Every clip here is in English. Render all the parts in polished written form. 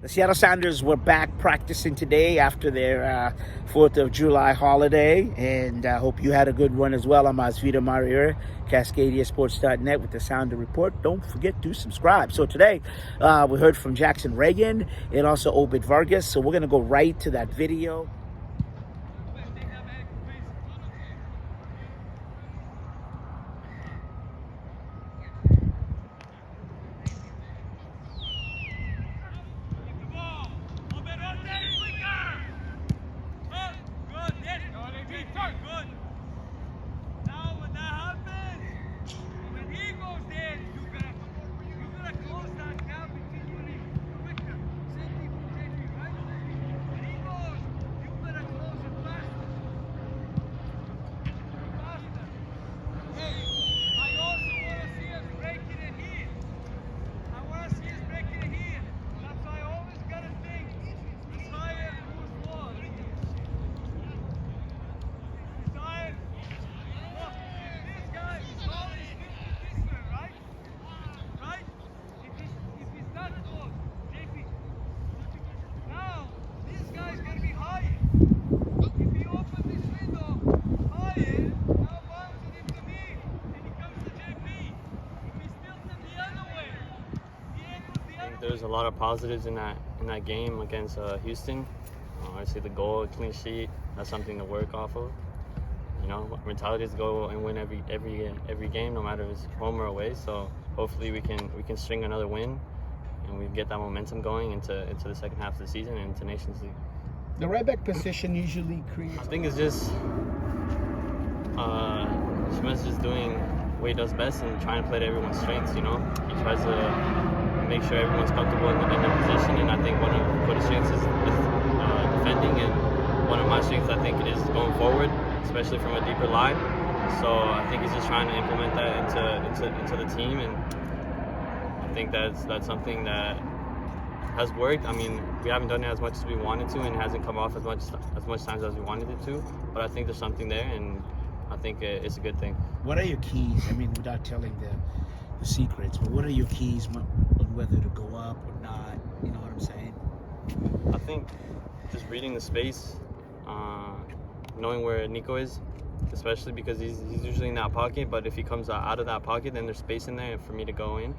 The Seattle Sounders were back practicing today after their 4th of July holiday, and I hope you had a good one as well. I'm Osvita Mariura, CascadiaSports.net with the Sounder Report. Don't forget to subscribe. So today we heard from Jackson Reagan and also Obed Vargas, so we're going to go right to that video. There's a lot of positives in that game against Houston. Obviously, the goal, clean sheet, that's something to work off of. You know, mentality is to go and win every game, no matter if it's home or away. So hopefully we can string another win, and we get that momentum going into the second half of the season and into Nations League. The right back position usually creates. I think it's just Schmidt's just doing what he does best and trying to play to everyone's strengths. You know, he tries to make sure everyone's comfortable in their position, and I think one of Cody's strengths is defending, and one of my strengths I think is going forward, especially from a deeper line. So I think he's just trying to implement that into the team, and I think that's something that has worked. I mean, we haven't done it as much as we wanted to, and it hasn't come off as much times as we wanted it to. But I think there's something there, and I think it's a good thing. What are your keys? I mean, without telling the secrets, but what are your keys on whether to go up or not? You know what I'm saying? I think just reading the space, knowing where Nico is, especially because he's usually in that pocket, but if he comes out of that pocket, then there's space in there for me to go in.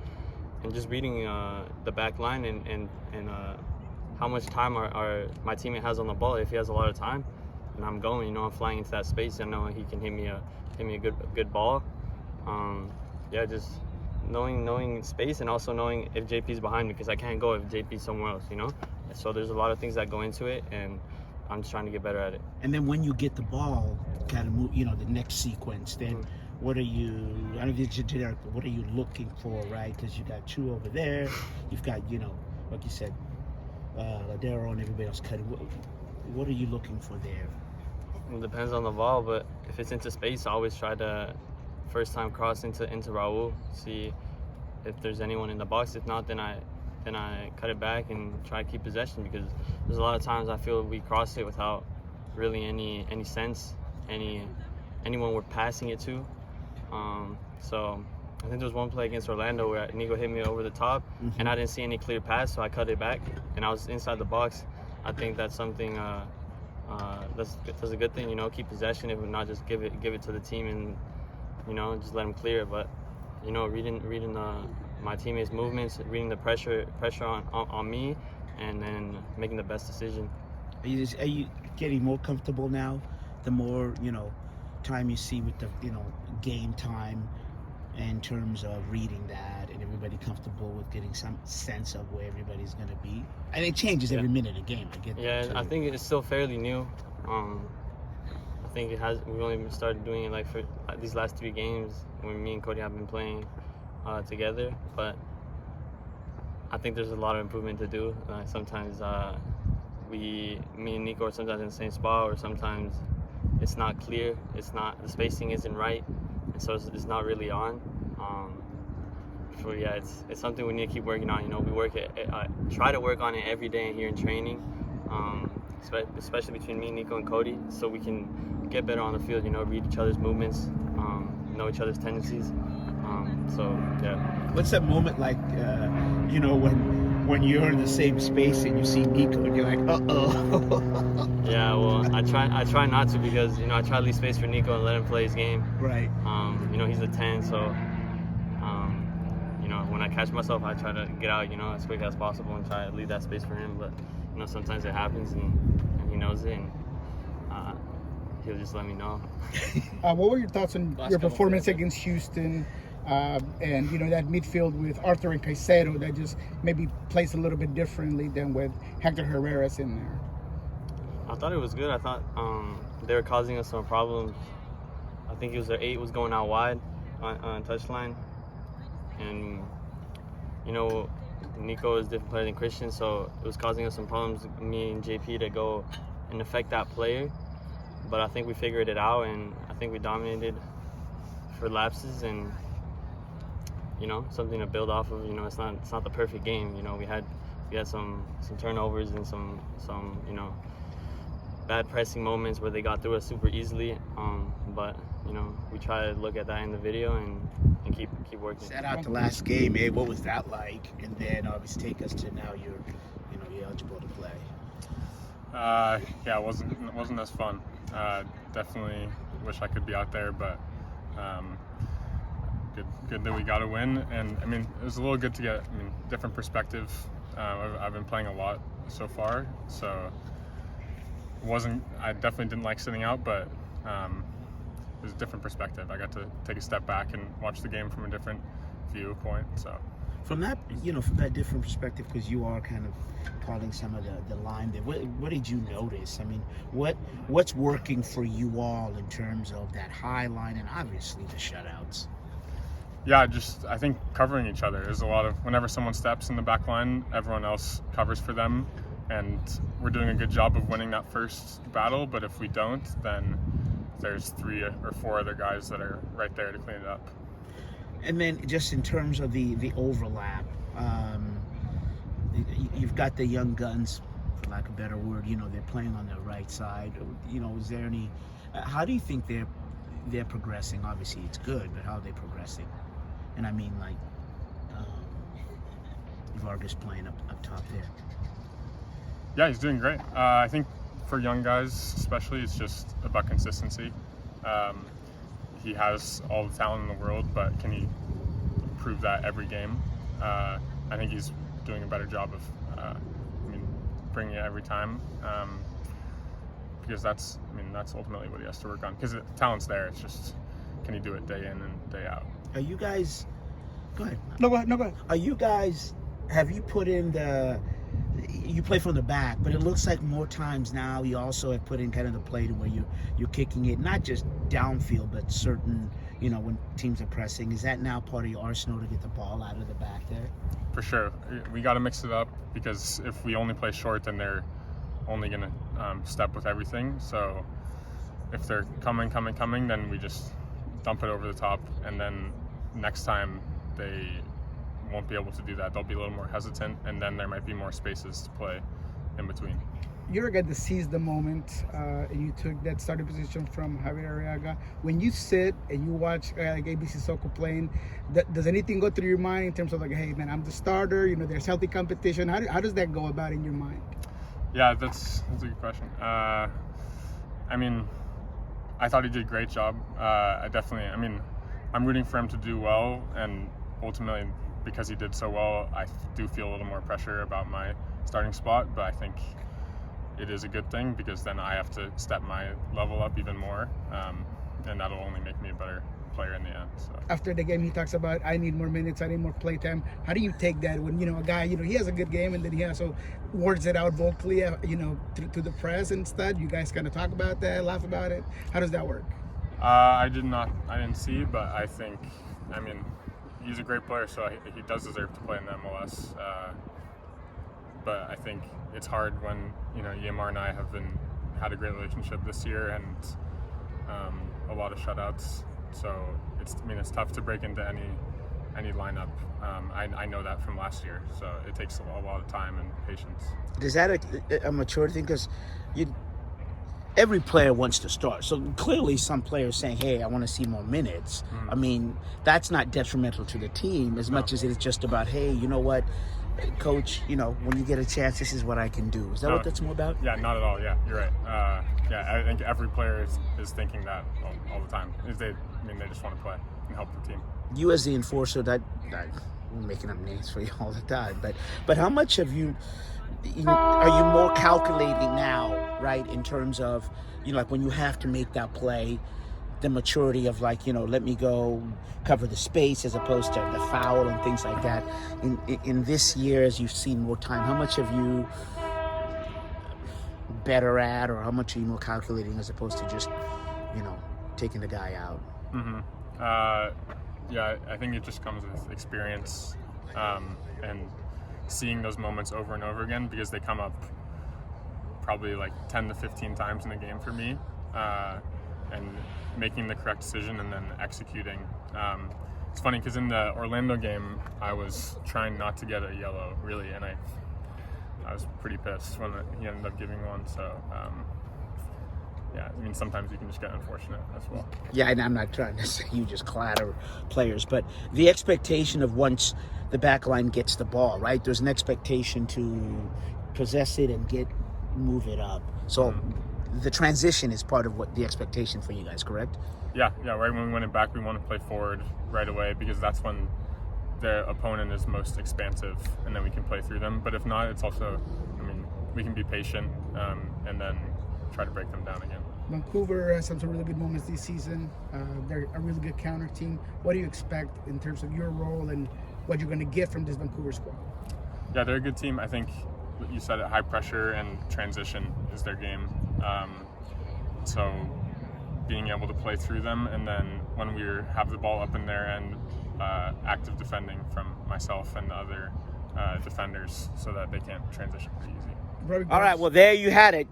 And just reading the back line and how much time my teammate has on the ball. If he has a lot of time and I'm going, you know, I'm flying into that space, I know he can hit me a good ball. Just knowing space, and also knowing if JP's behind me, because I can't go if JP's somewhere else, you know. So there's a lot of things that go into it, and I'm just trying to get better at it. And then when you get the ball, kind of move, you know, the next sequence, then what are you, I don't know if it's generic, but what are you looking for, right? Because you got Chu over there, you've got, you know, like you said, Ladero and everybody else cutting. What are you looking for there? It depends on the ball, but if it's into space, I always try to first time cross into Raul, see if there's anyone in the box. If not, then I cut it back and try to keep possession, because there's a lot of times I feel we cross it without really any sense, anyone we're passing it to. So I think there was one play against Orlando where Nico hit me over the top, and I didn't see any clear pass, so I cut it back, and I was inside the box. I think that's something that's a good thing, you know, keep possession, if not just give it to the team and, you know, just let them clear it. But, you know, reading my teammates' movements, reading the pressure on me, and then making the best decision. Are you getting more comfortable now? The more, you know, time you see with the, you know, game time, in terms of reading that, and everybody comfortable with getting some sense of where everybody's going to be? And it changes every minute of the game. I get that. Yeah, I think it's still fairly new. I think we've only started doing it like for these last 3 games when me and Cody have been playing together, but I think there's a lot of improvement to do. Sometimes me and Nico are sometimes in the same spot, or sometimes it's not clear, the spacing isn't right, and so it's not really on. It's something we need to keep working on. You know, we try to work on it every day here in training, especially between me, Nico, and Cody, so we can get better on the field. You know, read each other's movements, know each other's tendencies. What's that moment like? You know, when when you're in the same space and you see Nico and you're like, uh-oh. Yeah, well, I try not to, because I try to leave space for Nico and let him play his game. Right. He's a 10, so when I catch myself, I try to get out, as quick as possible and try to leave that space for him. But sometimes it happens, and he knows it, and he'll just let me know. What were your thoughts on your performance against Houston? And that midfield with Arthur and Caicedo that just maybe plays a little bit differently than with Hector Herrera's in there. I thought it was good. I thought they were causing us some problems. I think it was their 8 was going out wide on touchline, and Nico is a different player than Christian, so it was causing us some problems. Me and JP to go and affect that player, but I think we figured it out, and I think we dominated for lapses, and something to build off of. It's not the perfect game. We had some turnovers and some bad pressing moments where they got through us super easily. But we try to look at that in the video and keep working. Set out the last game, what was that like? And then obviously take us to now you're eligible to play. Yeah, it wasn't as fun. Definitely wish I could be out there, but good that we got a win. And it was a little good to get different perspective. I've been playing a lot so far, so I definitely didn't like sitting out, but it was a different perspective. I got to take a step back and watch the game from a different viewpoint. So from that different perspective, because you are kind of calling some of the line there, what did you notice? What's working for you all in terms of that high line and obviously the shutouts? Yeah, I think covering each other. There's a lot of, whenever someone steps in the back line, everyone else covers for them, and we're doing a good job of winning that first battle, but if we don't, then there's 3 or 4 other guys that are right there to clean it up. And then just in terms of the overlap, you've got the young guns, for lack of a better word, they're playing on the right side. Is there any, how do you think they're progressing? Obviously it's good, but how are they progressing? And Vargas playing up top there. Yeah, he's doing great. I think for young guys especially, it's just about consistency. He has all the talent in the world, but can he prove that every game? I think he's doing a better job of bringing it every time, because that's ultimately what he has to work on, because the talent's there. It's just, can he do it day in and day out? Are you guys, go ahead. No, go ahead. Are you guys, have you put in you play from the back, but it looks like more times now you also have put in kind of the play to where you're kicking it, not just downfield, but certain, when teams are pressing. Is that now part of your arsenal to get the ball out of the back there? For sure. We got to mix it up, because if we only play short, then they're only going to step with everything. So if they're coming, then we just dump it over the top, and then next time they won't be able to do that. They'll be a little more hesitant, and then there might be more spaces to play in between. You're a guy that sees the moment, and you took that starting position from Javier Arriaga. When you sit and you watch like ABC Soccer playing, does anything go through your mind in terms of like, hey man, I'm the starter, there's healthy competition? How does that go about in your mind? Yeah, that's a good question. I thought he did a great job. I'm rooting for him to do well, and ultimately, because he did so well, I do feel a little more pressure about my starting spot, but I think it is a good thing, because then I have to step my level up even more, and that'll only make me a better player in the end. So. After the game, he talks about, I need more minutes, I need more play time. How do you take that when, a guy, he has a good game, and then he also words it out vocally, to the press and stuff? You guys kind of talk about that, laugh about it? How does that work? I didn't see, but I think, he's a great player, so he does deserve to play in the MLS. But I think it's hard when EMR and I had a great relationship this year, and a lot of shutouts. So it's tough to break into any lineup. I know that from last year, so it takes a lot of time and patience. Is that a mature thing? Because every player wants to start. So clearly some players saying, hey, I want to see more minutes. That's not detrimental to the team as much as it is just about, hey, you know what? Coach, when you get a chance, this is what I can do. Is that what that's more about? Yeah, not at all. Yeah, you're right. I think every player is thinking that all the time. They just want to play and help the team. You as the enforcer, I'm making up names for you all the time, but how much of are you more calculating now, right, in terms of, like when you have to make that play, the maturity of let me go cover the space as opposed to the foul and things like that. In this year, as you've seen more time, how much have you better at, or how much are you more calculating as opposed to just, taking the guy out? Yeah, I think it just comes with experience and seeing those moments over and over again, because they come up probably like 10 to 15 times in a game for me, and making the correct decision and then executing. It's funny because in the Orlando game, I was trying not to get a yellow, really, and I was pretty pissed when he ended up giving one. So, sometimes you can just get unfortunate as well. Yeah, and I'm not trying to say you just clatter players, but the expectation of once the back line gets the ball, right? There's an expectation to possess it and move it up. So the transition is part of what the expectation for you guys, correct? Yeah. Right when we win it back, we want to play forward right away, because that's when the opponent is most expansive, and then we can play through them. But if not, it's also, we can be patient and then try to break them down again. Vancouver has some really good moments this season. They're a really good counter team. What do you expect in terms of your role and what you're going to get from this Vancouver squad? Yeah, they're a good team. I think you said it, high pressure and transition is their game. So being able to play through them, and then when we have the ball up in their end, active defending from myself and the other defenders so that they can't transition pretty easy. All right, well, there you had it.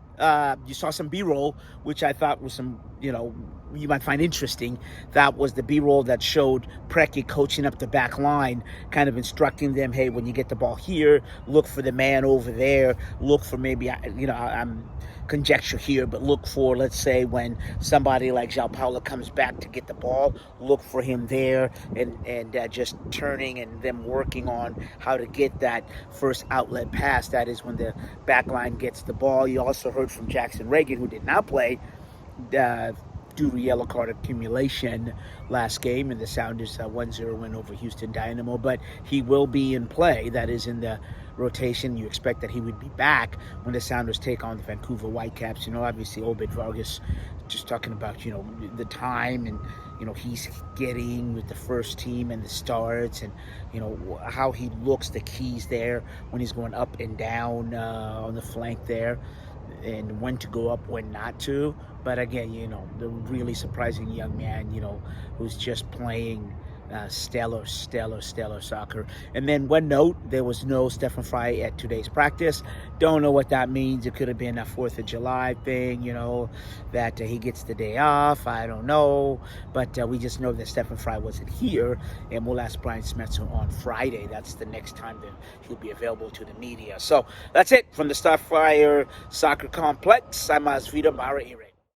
You saw some B-roll, which I thought was some, you might find interesting. That was the B-roll that showed Preki coaching up the back line, kind of instructing them, hey, when you get the ball here, look for the man over there, look for maybe, I'm conjecture here, but look for, let's say, when somebody like João Paulo comes back to get the ball, look for him there, and just turning and them working on how to get that first outlet pass. That is when the back line gets the ball. You also heard from Jackson Reagan, who did not play due to yellow card accumulation last game, and the Sounders 1-0 win over Houston Dynamo, but he will be in play. That is in the rotation. You expect that he would be back when the Sounders take on the Vancouver Whitecaps. Obviously Obed Vargas, just talking about, the time and, he's getting with the first team and the starts, and, how he looks, the keys there when he's going up and down on the flank there, and when to go up, when not to. But again, the really surprising young man, who's just playing stellar soccer. And then one note, there was no Stefan Fry at today's practice. Don't know what that means. It could have been a 4th of July thing, that he gets the day off. I don't know. But we just know that Stefan Fry wasn't here, and we'll ask Brian Smetzer on Friday. That's the next time that he'll be available to the media. So that's it from the Starfire Soccer Complex. I'm Osvita Maraire.